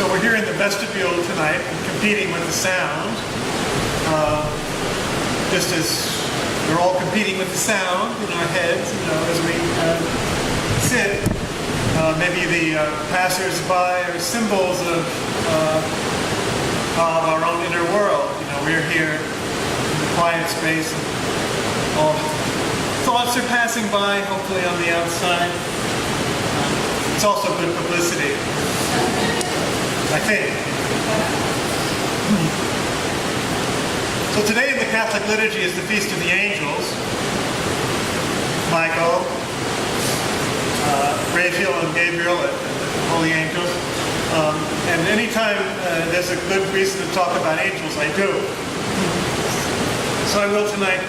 So we're here in the vestibule tonight, competing with the sound. Just as we're all competing with the sound in our heads, as we sit. Maybe the passers-by are symbols of our own inner world. We're here in the quiet space, and all thoughts are passing by, hopefully on the outside. It's also good publicity, I think. So today in the Catholic liturgy is the Feast of the Angels. Michael, Raphael, and Gabriel, and the holy angels. And anytime there's a good reason to talk about angels, I do. So I will tonight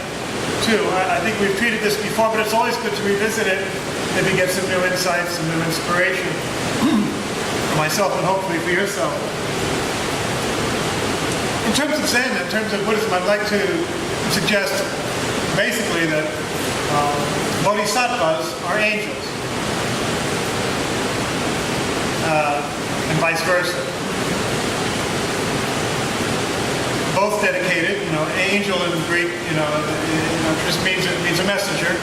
too. I think we've treated this before, but it's always good to revisit it, maybe get some new insights, some new inspiration for myself and hopefully for yourself. In terms of Zen, in terms of Buddhism, I'd like to suggest basically that Bodhisattvas are angels, and vice versa. Both dedicated. Angel in Greek, just means a messenger,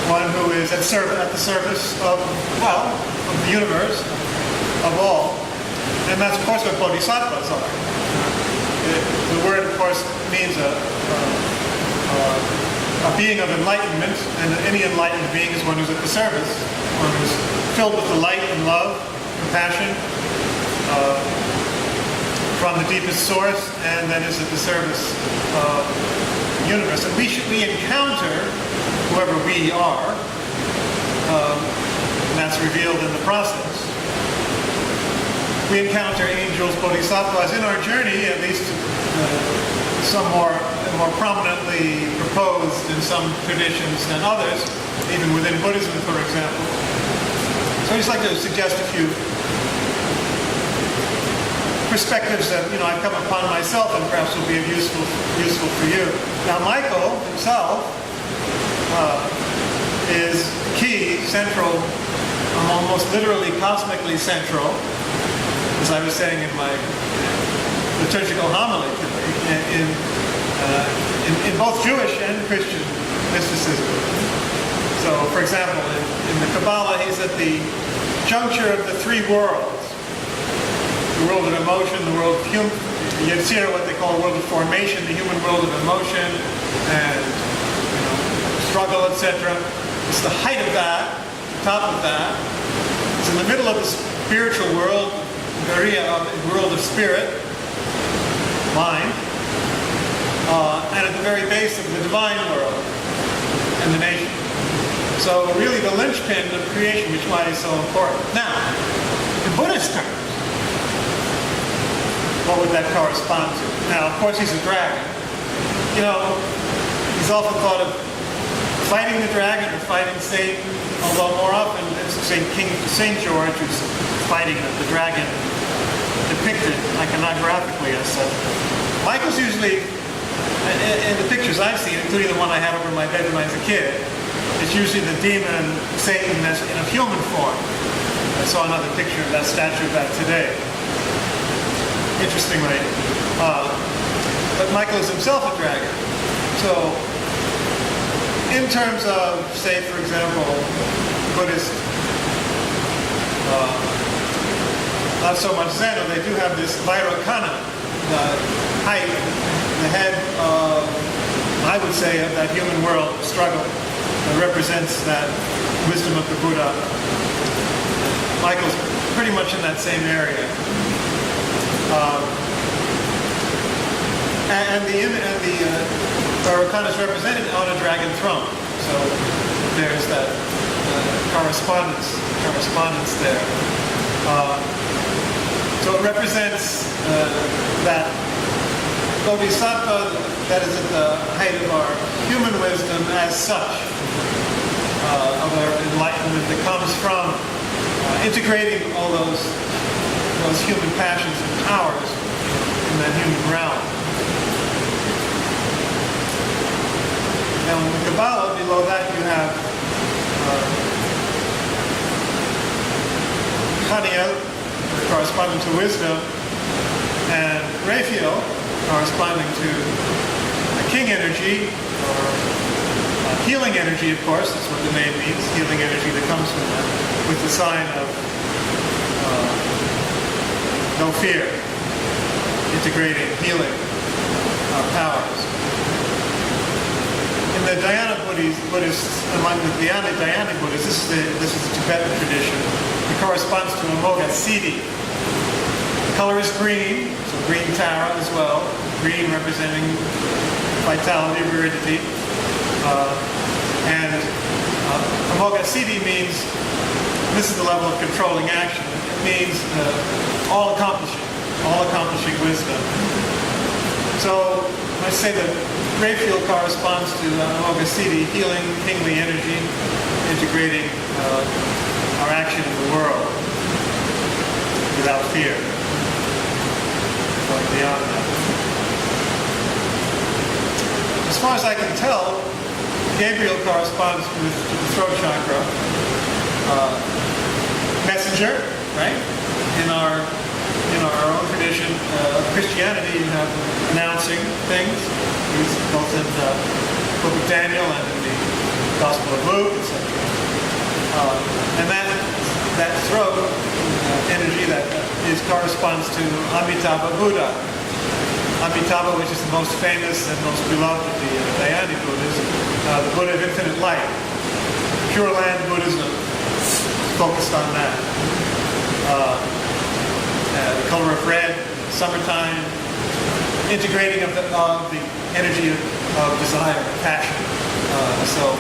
one who is at the service of the universe, of all, and that's of course what Bodhisattvas are. The word, of course, means a being of enlightenment, and any enlightened being is one who's at the service, one who's filled with the light and love, compassion, from the deepest source, and then is at the service of the universe. And we encounter whoever we are, and that's revealed in the process. We encounter angels, bodhisattvas in our journey, at least some more prominently proposed in some traditions than others, even within Buddhism, for example. So I'd just like to suggest a few perspectives that I've come upon myself and perhaps will be useful for you. Now, Michael himself is key, central, almost literally cosmically central, as I was saying in my liturgical homily today, in both Jewish and Christian mysticism. So, for example, in the Kabbalah, he's at the juncture of the three worlds: the world of emotion, the world of Yetzirah, what they call the world of formation, the human world of emotion and struggle, etc. It's the height of that, top of that. It's in the middle of the spiritual world, the world of spirit, mind, and at the very base of the divine world, emanation. So really the linchpin of creation, which is why it's so important. Now, in Buddhist terms, what would that correspond to? Now, of course, he's a dragon. He's often thought of fighting the dragon or fighting Satan, although more often it's St. George who's fighting the dragon, depicted iconographically as such. Michael's usually, in the pictures I've seen, including the one I had over my bed when I was a kid, it's usually the demon Satan as in a human form. I saw another picture of that statue of that today. Interestingly, but Michael is himself a dragon. So, in terms of, say, for example, Buddhist, not so much Zendo, they do have this Vairocana, the height, the head of, I would say, of that human world struggle that represents that wisdom of the Buddha. Michael's pretty much in that same area. And the Vairocana is represented on a dragon throne. So there's that correspondence there. So it represents that Bodhisattva that is at the height of our human wisdom as such, of our enlightenment that comes from integrating all those human passions and powers in that human realm. Now in the Kabbalah, below that you have Haniel, corresponding to wisdom, and Raphael, corresponding to king energy, or healing energy, of course, that's what the name means, healing energy that comes from that, with the sign of no fear, integrating healing powers. In the Dhyana Buddhists, among the Dhyana Buddhists, this is the Tibetan tradition. It corresponds to Amoga Siddhi. The color is green, so green Tara as well. Green representing vitality, viridity. And Amoga Siddhi means, this is the level of controlling action. It means all-accomplishing wisdom. So I say that Raphael corresponds to Amoga Siddhi, healing, kingly energy, integrating our action in the world without fear. Going beyond that. As far as I can tell, Gabriel corresponds with the throat chakra. Messenger, right? In our own tradition of Christianity, you have announcing things. He's both in the book of Daniel and in the Gospel of Luke, etc. And that throat energy that corresponds to Amitabha Buddha. Amitabha, which is the most famous and most beloved of the Dhyani Buddhas, the Buddha of infinite light. Pure Land Buddhism focused on that. The color of red, summertime, integrating of the energy of desire, passion. So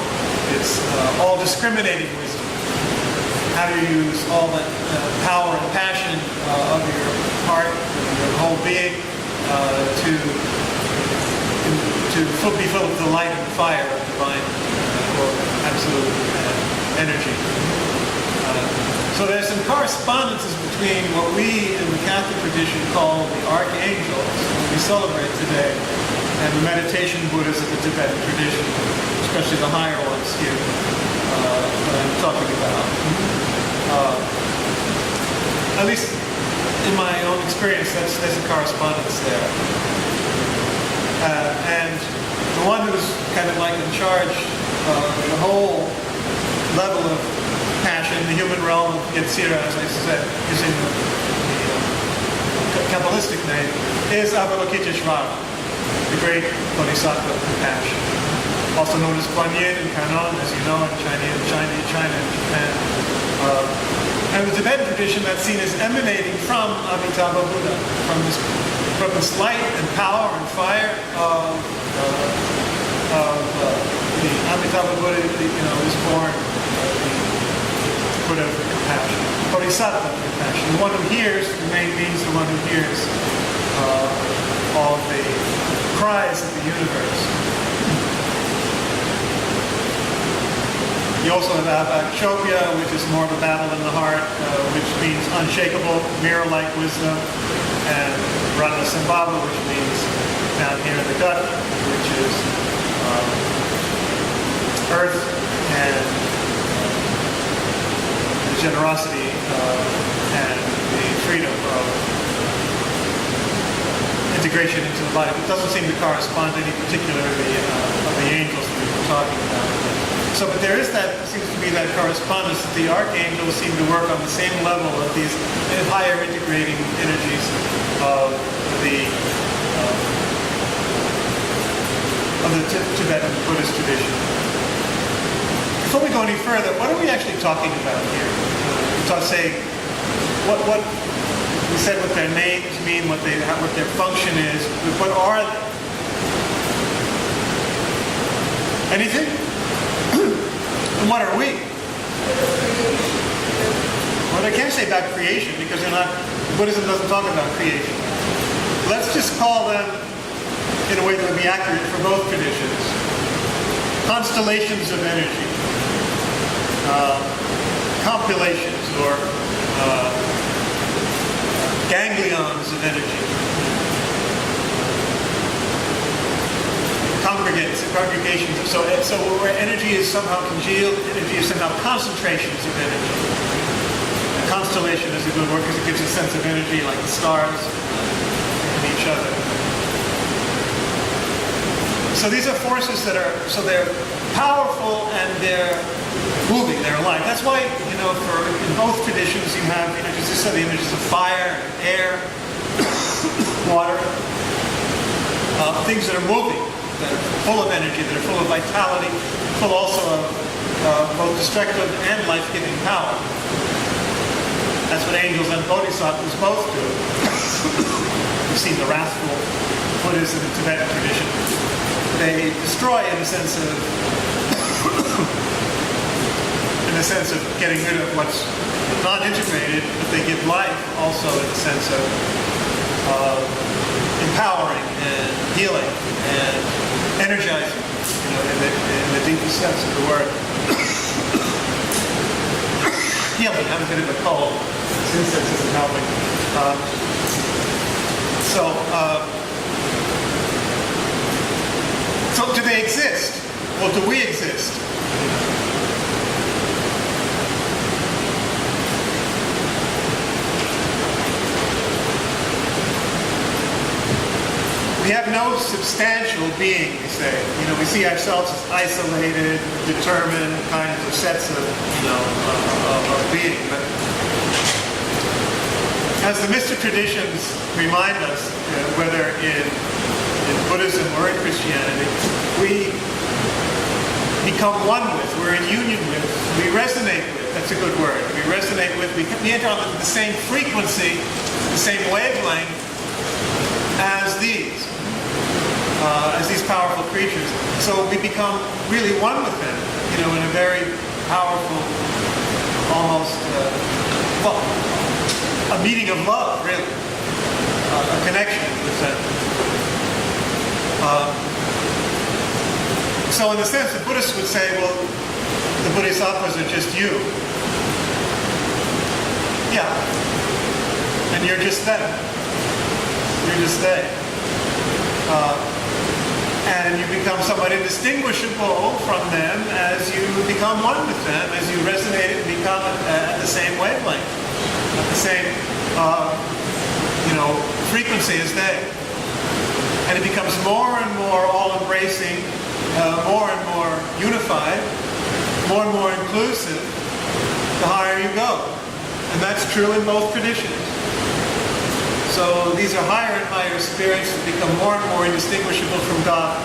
it's all discriminating wisdom. How do you use all that power and passion of your heart, your whole being, to be filled with the light and fire of divine or absolute energy. So there's some correspondences between what we in the Catholic tradition call the archangels, that we celebrate today, and the meditation Buddhas of the Tibetan tradition, especially the higher ones here that I'm talking about. At least in my own experience, there's a correspondence there. And the one who's kind of like in charge of the whole level of passion, the human realm of Yetzirah, as I said, using the Kabbalistic name, is Avalokiteshvara, the great Bodhisattva of compassion. Also known as Kuan Yin in Kannon, as you know, in China and Japan. And the Tibetan tradition, that's seen as emanating from Amitabha Buddha, from this light and power and fire of the Amitabha Buddha, was born. Buddha of compassion. Bodhisattva of compassion. The one who hears, the name means the one who hears all the cries of the universe. You also have Akshobhya, which is more of a battle in the heart, which means unshakable, mirror-like wisdom, and Radhasambhava, which means down here in the gut, which is earth and generosity and the freedom of integration into the body. It doesn't seem to correspond to any particular of the angels that we were talking about. So, but there seems to be that correspondence that the archangels seem to work on the same level of these higher integrating energies of the Tibetan Buddhist tradition. Before we go any further, what are we actually talking about here? Say what we said, what their names mean, what their function is. What are they? Anything? And what are we? Well, I can't say about creation because Buddhism doesn't talk about creation. Let's just call them, in a way that would be accurate for both traditions, constellations of energy. Compilations or ganglions of energy. Congregations. So where energy is somehow congealed, energy is somehow concentrations of energy. constellation is a good word because it gives a sense of energy, like the stars in each other. So these are forces that are, so they're powerful and they're moving, they're alive. That's why, in both traditions you have, as I said, the images of fire, air, water, things that are moving, that are full of energy, that are full of vitality, full also of both destructive and life-giving power. That's what angels and bodhisattvas both do. You've seen the wrathful Buddhas in the Tibetan tradition. They destroy in the sense of getting rid of what's non-integrated, but they give life also in the sense of empowering and healing and energizing, in the deepest sense of the word. Healing. I'm a bit of a cold. This incense isn't helping. So do they exist? Well, do we exist? We have no substantial being, we say. We see ourselves as isolated, determined kinds of sets of being. But as the mystic traditions remind us, whether in Buddhism or in Christianity, we become one with, we're in union with, we resonate with, that's a good word, we resonate with, we enter on the same frequency, the same wavelength as these powerful creatures. So we become really one with them, in a very powerful, almost, a meeting of love, really, a connection with them. So in a sense, the Buddhists would say, well, the Bodhisattvas are just you. Yeah. And you're just them. You're just they. And you become somewhat indistinguishable from them as you become one with them, as you resonate and become at the same wavelength, at the same, frequency as they. And it becomes more and more all-embracing, more and more unified, more and more inclusive, the higher you go. And that's true in both traditions. So these are higher and higher spirits that become more and more indistinguishable from God.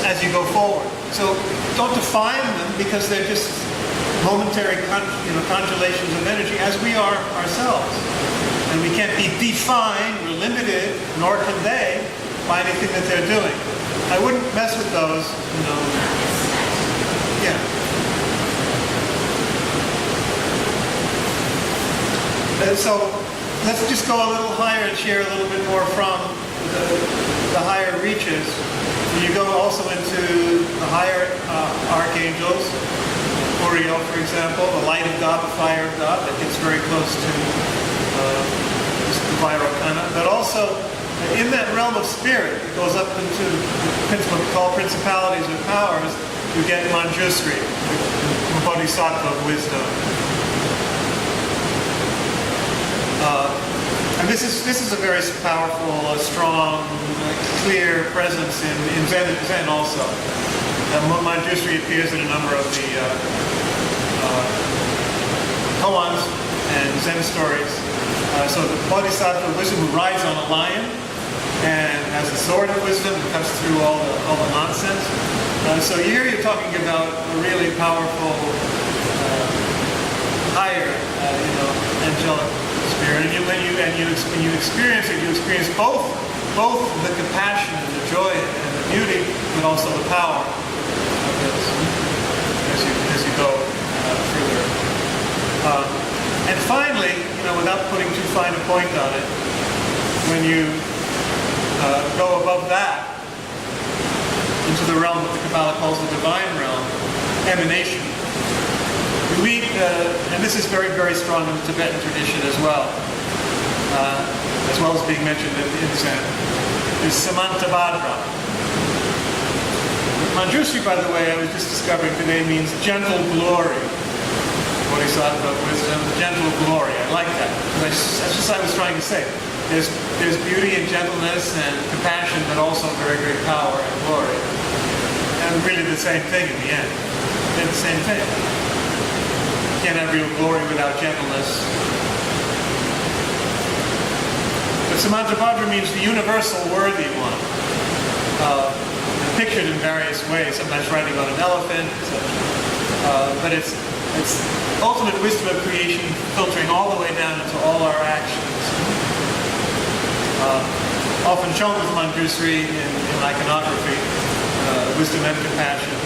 As you go forward. So don't define them because they're just momentary constellations of energy as we are ourselves. And we can't be defined or limited, nor can they, by anything that they're doing. I wouldn't mess with those, Yeah. And so let's just go a little higher and share a little bit more from the higher reaches. You go also into the higher archangels, Uriel, for example, the light of God, the fire of God, that gets very close to the Vairocana. But also, in that realm of spirit, it goes up into what we call principalities or powers. You get Manjusri, the Bodhisattva of wisdom. And this is a very powerful, strong, clear presence in Zen also. Manjusri appears in a number of the koans and Zen stories. So the Bodhisattva of wisdom who rides on a lion and has a sword of wisdom and cuts through all the nonsense. So here you're talking about a really powerful, higher, angelic spirit. And when you experience it, you experience both the compassion and the joy and the beauty, but also the power of this as you go further. And finally, without putting too fine a point on it, when you go above that into the realm that the Kabbalah calls the divine realm, emanation, you meet, and this is very, very strong in the Tibetan tradition as well as being mentioned in Zen, is Samantabhadra. Manjushri, by the way, I was just discovering today, means gentle glory. Bodhisattva wisdom, gentle glory. I like that. That's just what I was trying to say. There's beauty and gentleness and compassion, but also very great power and glory. And really the same thing in the end. They're the same thing. You can't have real glory without gentleness. But Samantabhadra means the universal worthy one. Pictured in various ways, sometimes riding on an elephant, etc. But it's ultimate wisdom of creation filtering all the way down into all our actions. Often shown with Manjusri in iconography, wisdom and compassion.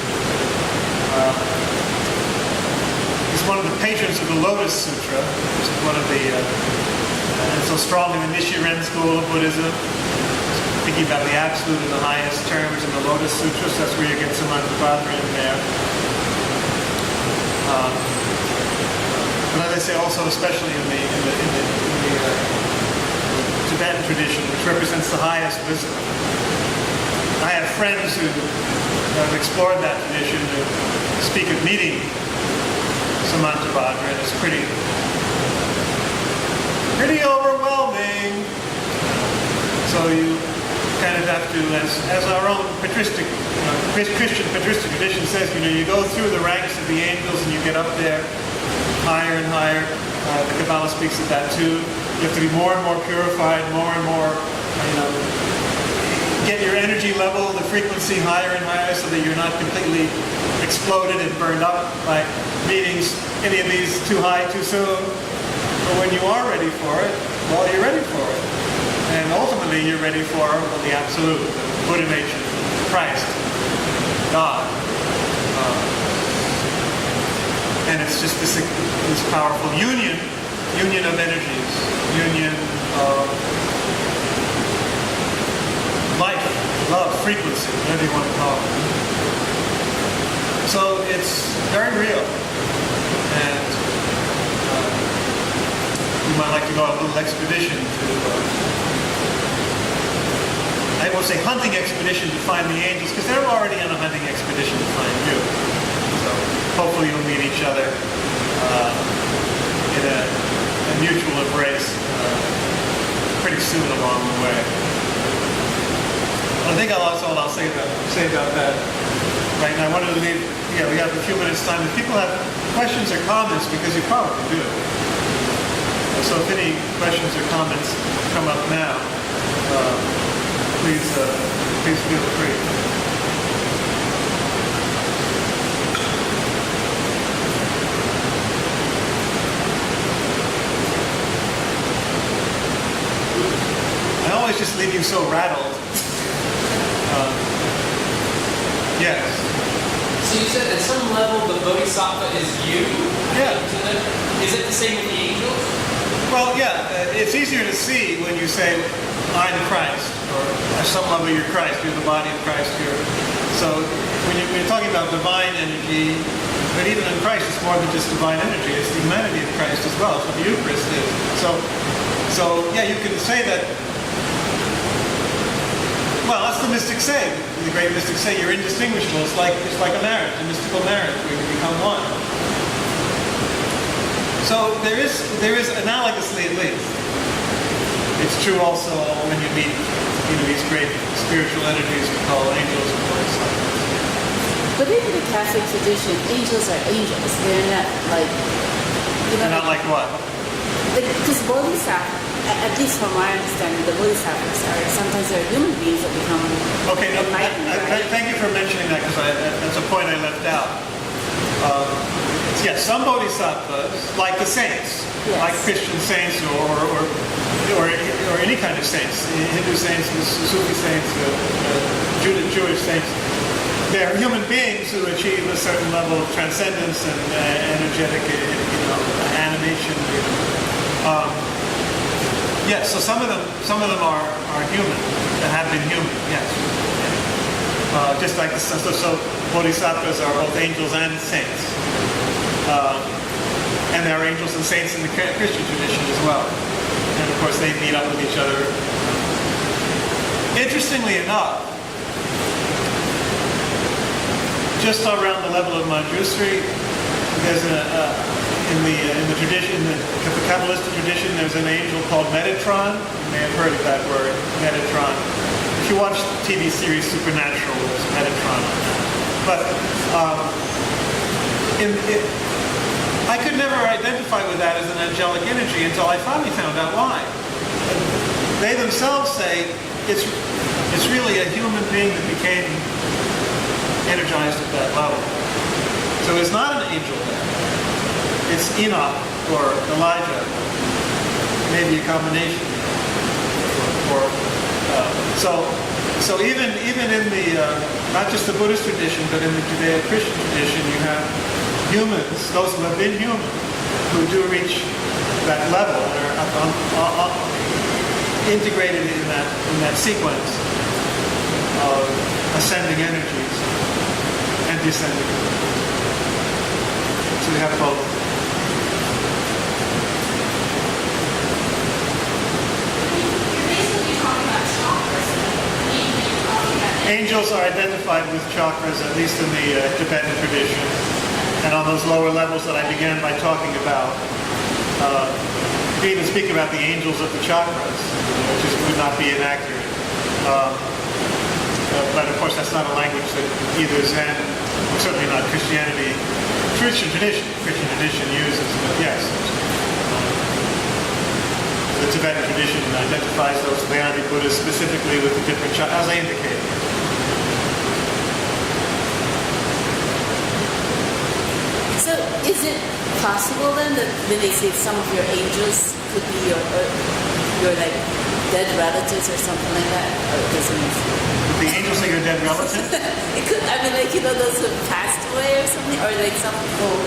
He's one of the patrons of the Lotus Sutra, which is one of the, and so strong in the Nichiren school of Buddhism. Thinking about the absolute in the highest terms in the Lotus Sutras, that's where you get Samantabhadra in there. But as I say, also especially in the Tibetan tradition, which represents the highest wisdom. I have friends who have explored that tradition who speak of meeting Samantabhadra, and it's pretty overwhelming. So you kind of have to, as our own patristic, Christian patristic tradition says, you go through the ranks of the angels and you get up there higher and higher. The Kabbalah speaks of that too. You have to be more and more purified, more and more, get your energy level, the frequency higher and higher so that you're not completely exploded and burned up by meeting any of these too high too soon. But when you are ready for it, well, you're ready for it. And ultimately, you're ready for the absolute, Buddha nature, Christ, God. And it's just this powerful union of energies, union of life, love, frequency, whatever you want to call it. So it's very real. And you might like to go on a little expedition to I won't say hunting expedition to find the angels, because they're already on a hunting expedition to find you. So hopefully you'll meet each other in a mutual embrace pretty soon along the way. I think that's all I'll say about that right now. I wanted to leave, we have a few minutes time. If people have questions or comments, because you probably do. So if any questions or comments come up now, please feel free. I always just leave you so rattled. Yes. So you said at some level the Bodhisattva is you? Yeah. Is it the same with the angels? Well, yeah. It's easier to see when you say, I'm Christ, or at some level you're Christ, you're the body of Christ. So when you're talking about divine energy, but even in Christ it's more than just divine energy, it's the humanity of Christ as well. It's what the Eucharist is. So yeah, you can say that, well, that's the mystics say. The great mystics say you're indistinguishable. It's like a marriage, a mystical marriage, where you become one. So there is analogously at least. It's true also when you meet, these great spiritual energies we call angels and bodhisattvas. But in the Catholic tradition, angels are angels. They're not like, They're not like what? Because bodhisattvas, at least from my understanding, the bodhisattvas are sometimes they're human beings that become enlightened. Thank you for mentioning that, because that's a point I left out. Yes, some bodhisattvas, like the saints, yes, like Christian saints or any kind of saints, Hindu saints, Sufi saints, Jewish saints, they're human beings who achieve a certain level of transcendence and energetic, animation. Yes, so some of them are human, that have been human. Yes. Just like so bodhisattvas are both angels and saints. And there are angels and saints in the Christian tradition as well. And of course they meet up with each other. Interestingly enough, just around the level of Manjusri, there's in the tradition, in the Kabbalistic tradition, there's an angel called Metatron. You may have heard of that word, Metatron. If you watch the TV series Supernatural, there's Metatron on that. But I could never identify with that as an angelic energy until I finally found out why. They themselves say it's really a human being that became energized at that level. So it's not an angel there. It's Enoch or Elijah, maybe a combination. So even in the not just the Buddhist tradition, but in the Judeo-Christian tradition, you have humans, those who have been human, who do reach that level and are integrated in that sequence of ascending energies and descending. So we have both. Angels are identified with chakras, at least in the Tibetan tradition, and on those lower levels that I began by talking about. We even speak about the angels of the chakras, which would not be inaccurate. But of course, that's not a language that either Zen, or certainly not Christian tradition uses. But yes, the Tibetan tradition identifies those Vedic Buddhists specifically with the different chakras, as I indicated. So is it possible then that when they say some of your angels could be your like dead relatives or something like that? Or it doesn't make sense? The angels are your dead relatives? It could, I mean, like, those who passed away or something, or like some people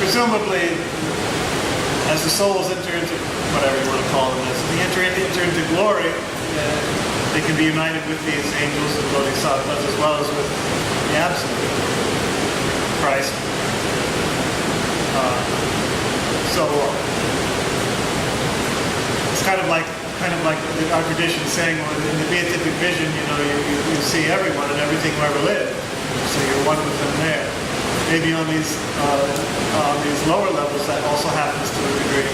presumably, as the souls enter into whatever you want to call them, as they enter into glory, they can be united with these angels and Bodhisattvas as well as with the Absolute, Christ. So it's kind of like our tradition saying, well, in the beatific vision, you see everyone and everything who ever lived. So you're one with them there. Maybe on these lower levels that also happens to a degree.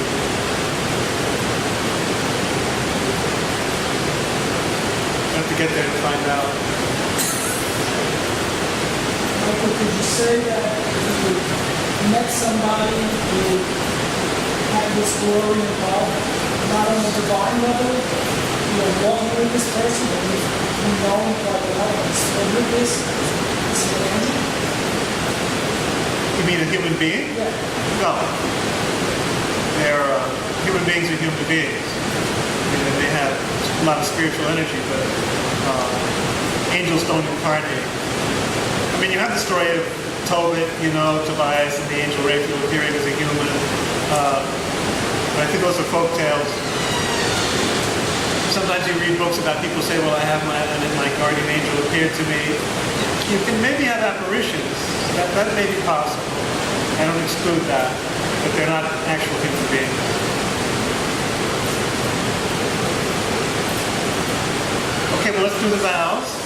You have to get there to find out. Michael, could you say that if you met somebody who had this glory involved, not on the divine level, walking with this person, but you know him quite well, and still with this, is it an angel? You mean a human being? Yeah. No. Human beings are human beings. They have a lot of spiritual energy, but angels don't incarnate. I mean, you have the story of Tobit, Tobias and the angel Raphael appearing as a human. But I think those are folk tales. Sometimes you read books about people say, well, I have my guardian angel appear to me. You can maybe have apparitions. That may be possible. I don't exclude that. But they're not actual human beings. Okay, well, let's do the vows.